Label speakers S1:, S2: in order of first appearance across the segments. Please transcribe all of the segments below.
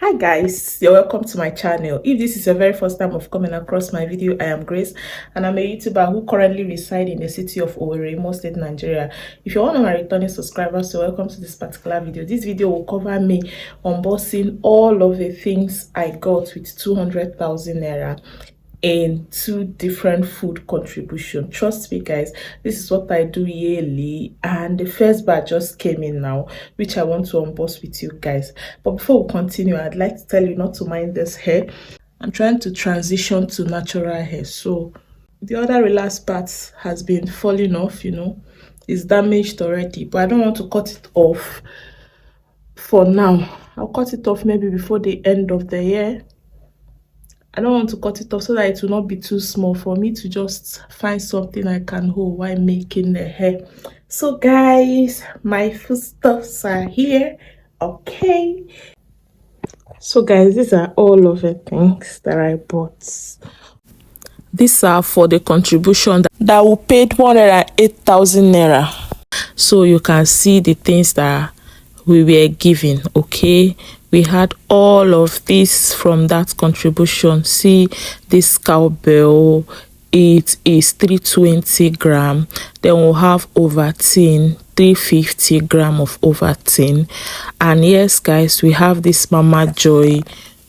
S1: Hi guys, you're welcome to my channel. If this is your very first time of coming across my video, I am Grace and I'm a YouTuber who currently resides in the city of Owerri, Imo State, Nigeria. If you're one of my returning subscribers, so welcome to this particular video. This video will cover me unboxing all of the things I got with 200,000 naira in 2 different food contribution. Trust me guys, this is what I do yearly and the first batch just came in now, which I want to unbox with you guys. But before we continue, I'd like to tell you not to mind this hair. I'm trying to transition to natural hair, so the other relaxed part has been falling off, it's damaged already, but I don't want to cut it off for now. I'll cut it off maybe before the end of the year. I don't want to cut it off so that it will not be too small for me to just find something I can hold while making the hair. So guys, my foodstuffs are here. Okay. So guys, these are all of the things that I bought. These are for the contribution that we paid 108,000 naira. So you can see the things that we were given. Okay, we had all of this from that contribution. See this cowbell, it is 320 gram. Then we'll have Ovaltine, 350 gram of Ovaltine. And yes guys, we have this Mama Joy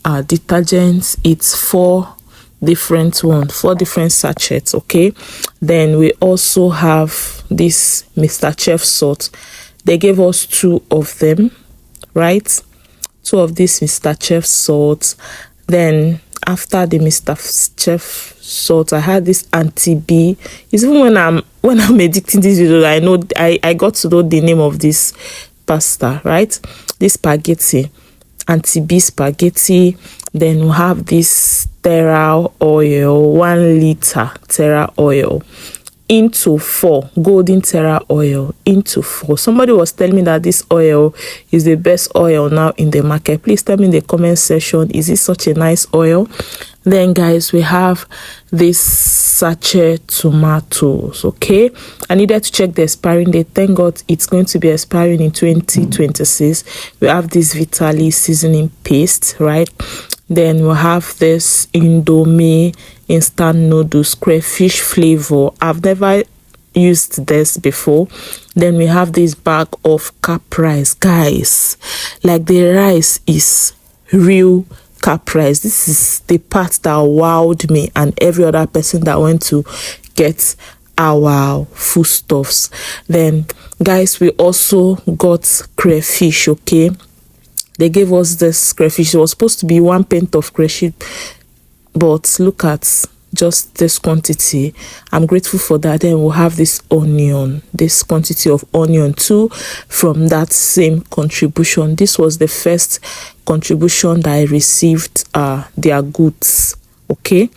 S1: detergents. It's 4 different sachets. Okay, then we also have this Mr. Chef salt. They gave us 2 of them, right? 2 of this Mr. Chef salt. Then after the Mr. Chef salt, I had this anti-B. It's even when I'm editing this video, I know I got to know the name of this pasta, right? This spaghetti, anti-B spaghetti. Then we have this Terra oil, 1 liter Terra oil. Into 4 golden Terra oil, into 4. Somebody was telling me that this oil is the best oil now in the market. Please tell me in the comment section, is it such a nice oil? Then guys, we have this sachet tomatoes. Okay, I needed to check the expiring date. Thank God it's going to be expiring in 2026. We have this Vitali seasoning paste, right? Then we have this Indomie instant noodles crayfish flavor. I've never used this before. Then we have this bag of cap rice. Guys, like the rice is real cap rice. This is the part that wowed me and every other person that went to get our foodstuffs. Then guys, we also got crayfish. Okay, they gave us this crayfish. It was supposed to be 1 pint of crayfish, but look at just this quantity. I'm grateful for that. Then we'll have this onion, this quantity of onion too from that same contribution. This was the first contribution that I received their goods. Okay,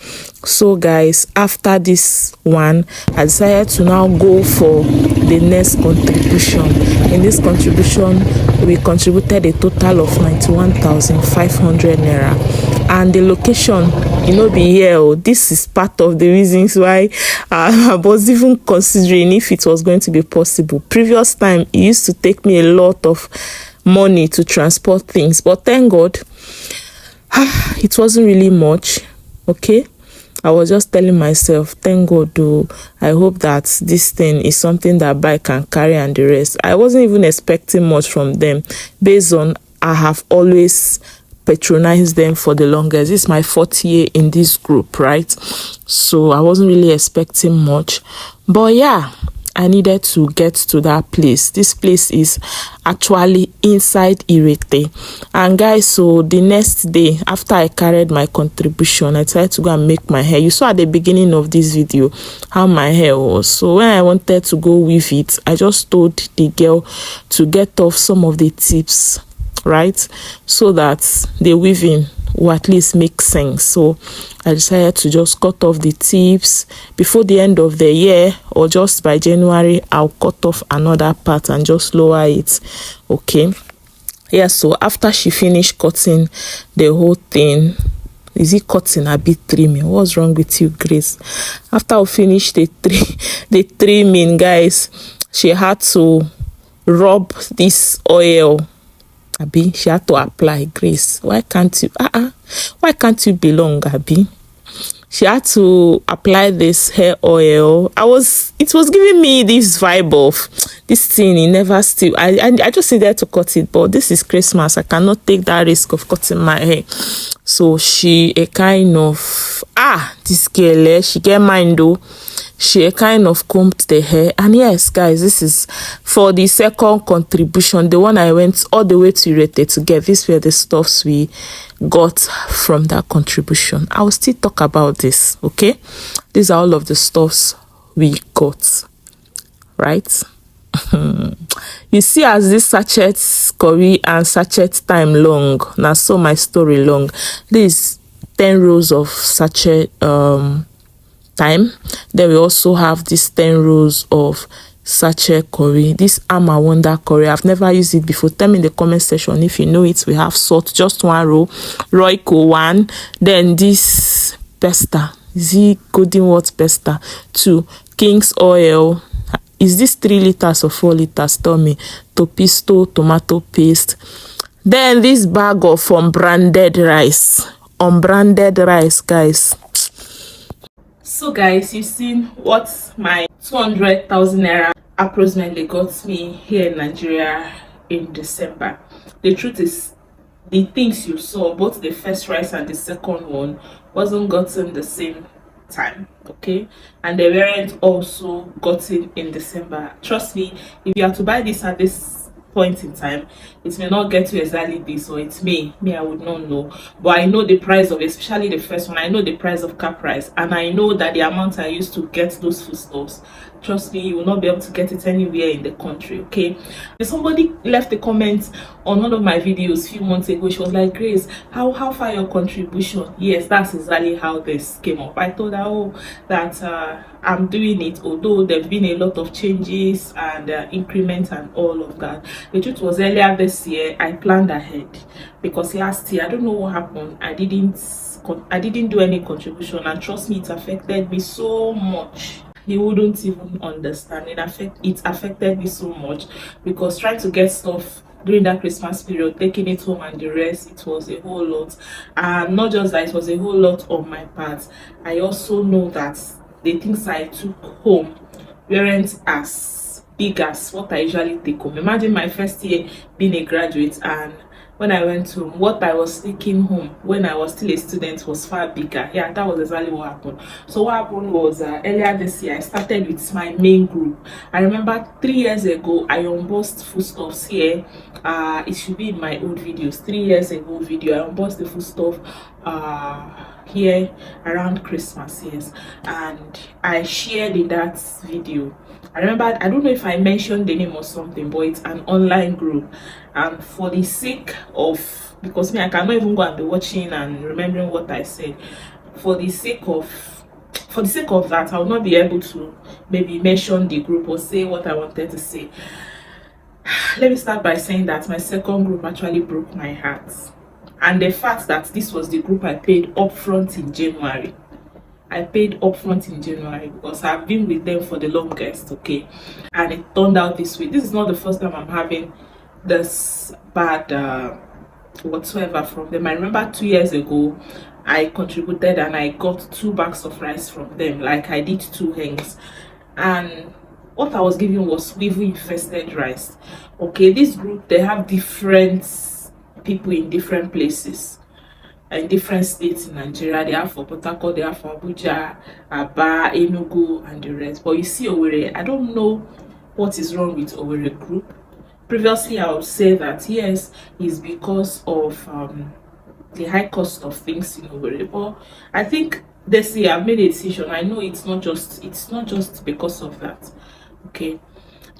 S1: so guys, after this one, I decided to now go for the next contribution. In this contribution, we contributed a total of 91,500 naira. And the location, be here. This is part of the reasons why I was even considering if it was going to be possible. Previous time, it used to take me a lot of money to transport things, but thank God, it wasn't really much. Okay, I was just telling myself, thank God, though, I hope that this thing is something that bike can carry and the rest. I wasn't even expecting much from them based on I have always patronized them for the longest. This is my 4th year in this group, right? So I wasn't really expecting much, but yeah, I needed to get to that place. This place is actually inside Irete. And guys, so the next day after I carried my contribution, I tried to go and make my hair. You saw at the beginning of this video how my hair was. So when I wanted to go with it, I just told the girl to get off some of the tips, right, so that the weaving will at least make sense. So I decided to just cut off the tips before the end of the year, or just by January I'll cut off another part and just lower it. Okay, yeah, so after she finished cutting the whole thing, is it cutting a bit trimming? What's wrong with you, Grace? After I finished the trimming, guys, she had to rub this oil Abi, she had to apply. Grace, why can't you? Why can't you belong, Abi? She had to apply this hair oil. It was giving me this vibe of this thing. It never still. I just needed to cut it, but this is Christmas. I cannot take that risk of cutting my hair. So she a kind of this girl, she get mind though. She a kind of combed the hair. And yes, guys, this is for the second contribution, the one I went all the way to Irete to get. These were the stuffs we got from that contribution. I will still talk about this, okay? These are all of the stuffs we got, right? You see, as this sachet curry and sachet time long, now so my story long. This 10 rows of sachet time. Then we also have this 10 rows of sachet curry. This Ama Wonder curry, I've never used it before. Tell me in the comment section if you know it. We have salt, just 1 row, Royco 1, then this pesta, Z golden what pesta 2, King's oil. Is this 3 liters or 4 liters? Tell me. Topisto tomato paste. Then this bag of unbranded rice. Unbranded rice, guys. So guys, you've seen what my 200,000 naira approximately got me here in Nigeria in December. The truth is, the things you saw, both the first rice and the second one, wasn't gotten the same time, okay? And they weren't also gotten in December. Trust me, if you have to buy this at this point in time, it may not get to exactly this, or it may I would not know, but I know the price of, especially the first one, I know the price of car price, and I know that the amount I used to get those foodstuffs, trust me, you will not be able to get it anywhere in the country, okay? Somebody left a comment on one of my videos a few months ago. She was like, Grace, how far your contribution? Yes, that's exactly how this came up. I told her, that I'm doing it, although there've been a lot of changes and increments and all of that. The truth was, earlier this year I planned ahead, because last year I don't know what happened, I didn't do any contribution, and trust me, it affected me so much. You wouldn't even understand. It affected me so much, because trying to get stuff during that Christmas period, taking it home and the rest, it was a whole lot. And not just that, it was a whole lot on my part. I also know that the things I took home weren't as big as what I usually take home. Imagine my first year being a graduate, and when I went home, what I was taking home when I was still a student was far bigger. Yeah, that was exactly what happened. So what happened was, earlier this year, I started with my main group. I remember 3 years ago, I unboxed foodstuffs here. It should be in my old videos. 3 years ago video, I unboxed the foodstuff here around Christmas, yes, and I shared in that video. I remember, I don't know if I mentioned the name or something, but it's an online group, and for the sake of, because me, I cannot even go and be watching and remembering what I said, for the sake of that, I will not be able to maybe mention the group or say what I wanted to say. Let me start by saying that my second group actually broke my heart, and the fact that this was the group I paid upfront in January. I paid upfront in January because I've been with them for the longest, okay? And it turned out this way. This is not the first time I'm having this bad whatsoever from them. I remember 2 years ago, I contributed and I got 2 bags of rice from them. Like, I did 2 hangs. And what I was giving was weevil infested rice. Okay, this group, they have different people in different places, in different states in Nigeria. They have for Port Harcourt, they have for Abuja, Aba, Enugu, and the rest. But you see Owerri, I don't know what is wrong with Owerri group. Previously, I would say that yes, it's because of the high cost of things in Owerri. But I think this year I've made a decision. I know it's not just because of that. Okay.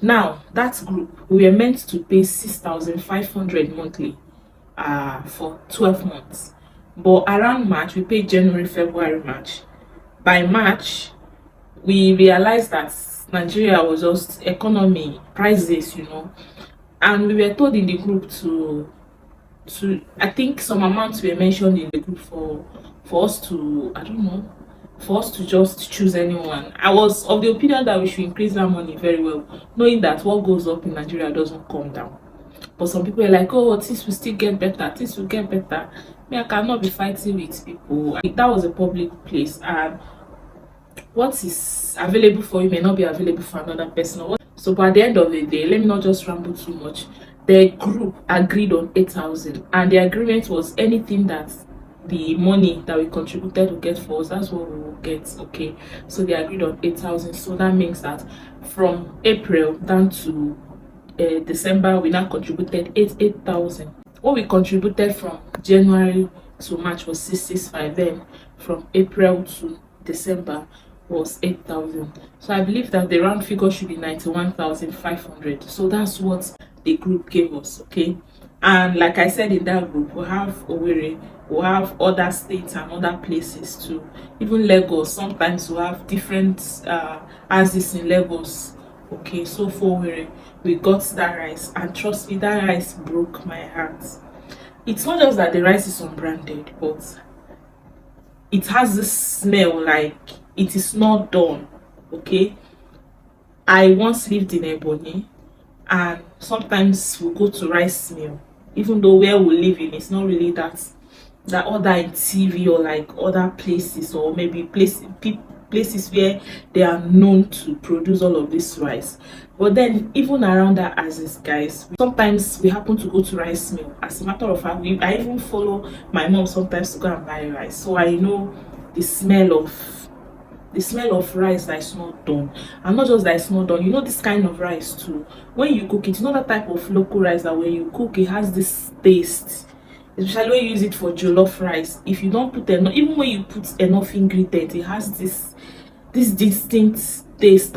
S1: Now that group, we were meant to pay 6,500 monthly for 12 months. But around March, we paid January, February, March. By March, we realized that Nigeria was just economy, prices, you know. And we were told in the group to I think some amounts were mentioned in the group for us to, I don't know, for us to just choose anyone. I was of the opinion that we should increase that money very well, knowing that what goes up in Nigeria doesn't come down. But some people are like, oh, things will still get better, things will get better. Me, I cannot be fighting with people. That was a public place, and what is available for you may not be available for another person. So by the end of the day, let me not just ramble too much. The group agreed on 8,000, and the agreement was anything that the money that we contributed to get for us, that's what we will get. Okay, so they agreed on 8,000. So that means that from April down to December, we now contributed 8,000. What we contributed from January to March was 665. Then from April to December was 8,000. So I believe that the round figure should be 91,500. So that's what the group gave us. Okay, and like I said, in that group we have Owerri, we have other states and other places too, even Lagos. Sometimes we have different houses in Lagos. Okay, so for Owerri, we got that rice, and trust me, that rice broke my heart. It's not just that the rice is unbranded, but it has this smell like it is not done. Okay, I once lived in Ebonyi, and sometimes we go to rice mill, even though where we live in, it's not really that other in TV or like other places, or maybe places where they are known to produce all of this rice. But then even around that axis, guys, sometimes we happen to go to rice mill. As a matter of fact, I even follow my mom sometimes to go and buy rice, so I know the smell of rice that is not done. And not just that it's not done, you know, this kind of rice too, when you cook it, you know, that type of local rice that when you cook it has this taste, especially when you use it for jollof rice. If you don't put enough, even when you put enough ingredients, it has this distinct taste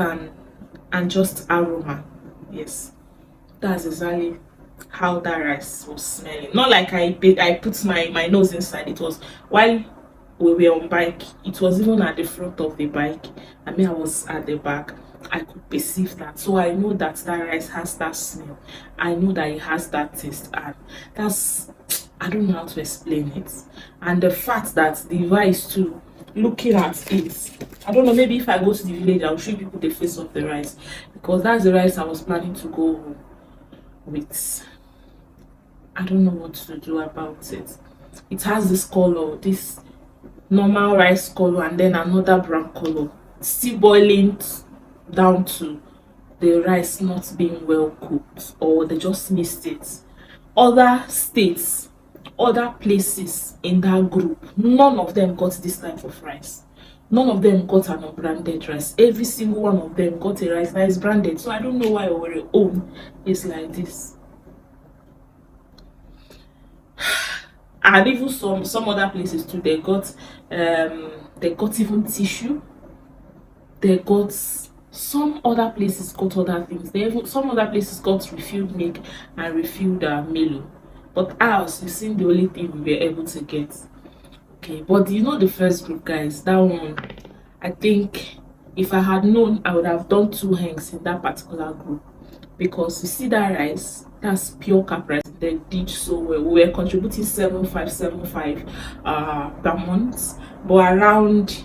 S1: and just aroma. Yes, that's exactly how that rice was smelling. Not like I put my nose inside. It was while we were on bike. It was even at the front of the bike. I mean, I was at the back. I could perceive that. So I know that that rice has that smell. I know that it has that taste, and that's, I don't know how to explain it. And the fact that the rice too, looking at it, I don't know, maybe if I go to the village, I'll show people the face of the rice, because that's the rice I was planning to go with. I don't know what to do about it. It has this color, this normal rice color, and then another brown color, still boiling down to the rice not being well cooked, or they just missed it. Other states, other places in that group, none of them got this type of rice. None of them got an unbranded rice. Every single one of them got a rice that is branded. So I don't know why our own is like this. And even some other places too, they got even tissue. They got, some other places got other things. Some other places got refilled milk and refilled Milo. But ours, you seen the only thing we were able to get. Okay, but you know the first group, guys, that one, I think if I had known, I would have done 2 hands in that particular group, because you see that rice, that's pure cap rice. They did so well. We were contributing 7,575 per month, but around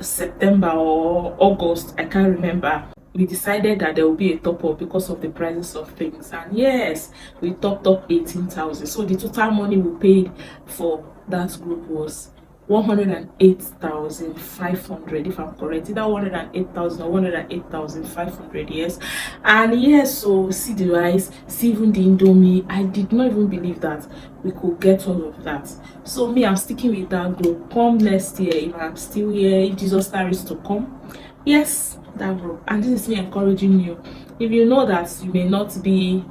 S1: September or August, I can't remember, we decided that there will be a top up because of the prices of things, and yes, we topped up 18,000. So the total money we paid for that group was 108,500, if I'm correct, either 108,000 or 108,500. Yes, and yes, so see the rice, see even the indomie. I did not even believe that we could get all of that. So me, I'm sticking with that group. Come next year, if I'm still here, if Jesus is to come, yes, that group. And this is me encouraging you. If you know that you may not be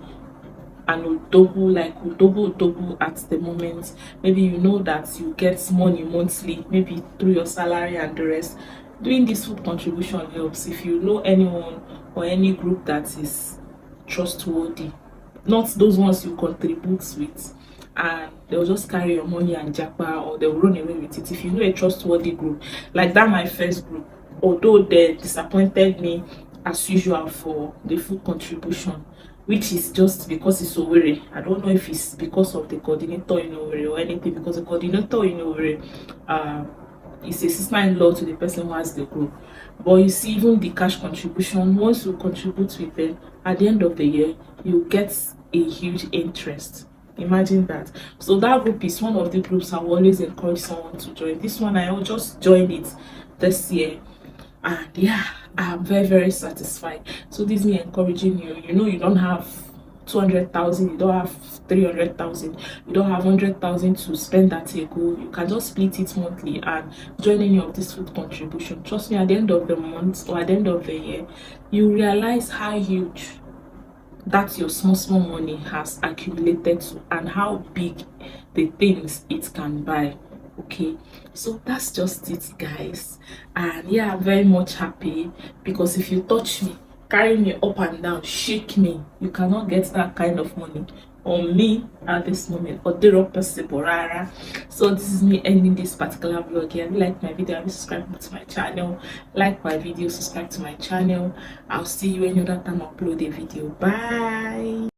S1: an Odogu at the moment, maybe you know that you get money monthly, maybe through your salary and the rest, doing this food contribution helps. If you know anyone or any group that is trustworthy, not those ones you contribute with and they'll just carry your money and japa, or they'll run away with it. If you know a trustworthy group like that, my first group, although they disappointed me as usual for the food contribution, which is just because it's Owerri. I don't know if it's because of the coordinator in Owerri or anything, because the coordinator in Owerri is a sister-in-law to the person who has the group. But you see, even the cash contribution, once you contribute with them, at the end of the year, you get a huge interest. Imagine that. So that group is one of the groups I will always encourage someone to join. This one I will just join it this year, and yeah, I'm very satisfied. So this is me encouraging you. You know, you don't have 200,000, you don't have 300,000, you don't have 100,000 to spend at a go. You can just split it monthly and join any of this food contribution. Trust me, at the end of the month or at the end of the year, you realize how huge that your small money has accumulated to, and how big the things it can buy. Okay, so that's just it, guys. And yeah, I'm very much happy, because if you touch me, carry me up and down, shake me, you cannot get that kind of money on me at this moment, or the possible rara. So this is me ending this particular vlog here. If you like my video, subscribe to my channel, like my video, subscribe to my channel. I'll see you any other time I upload a video. Bye.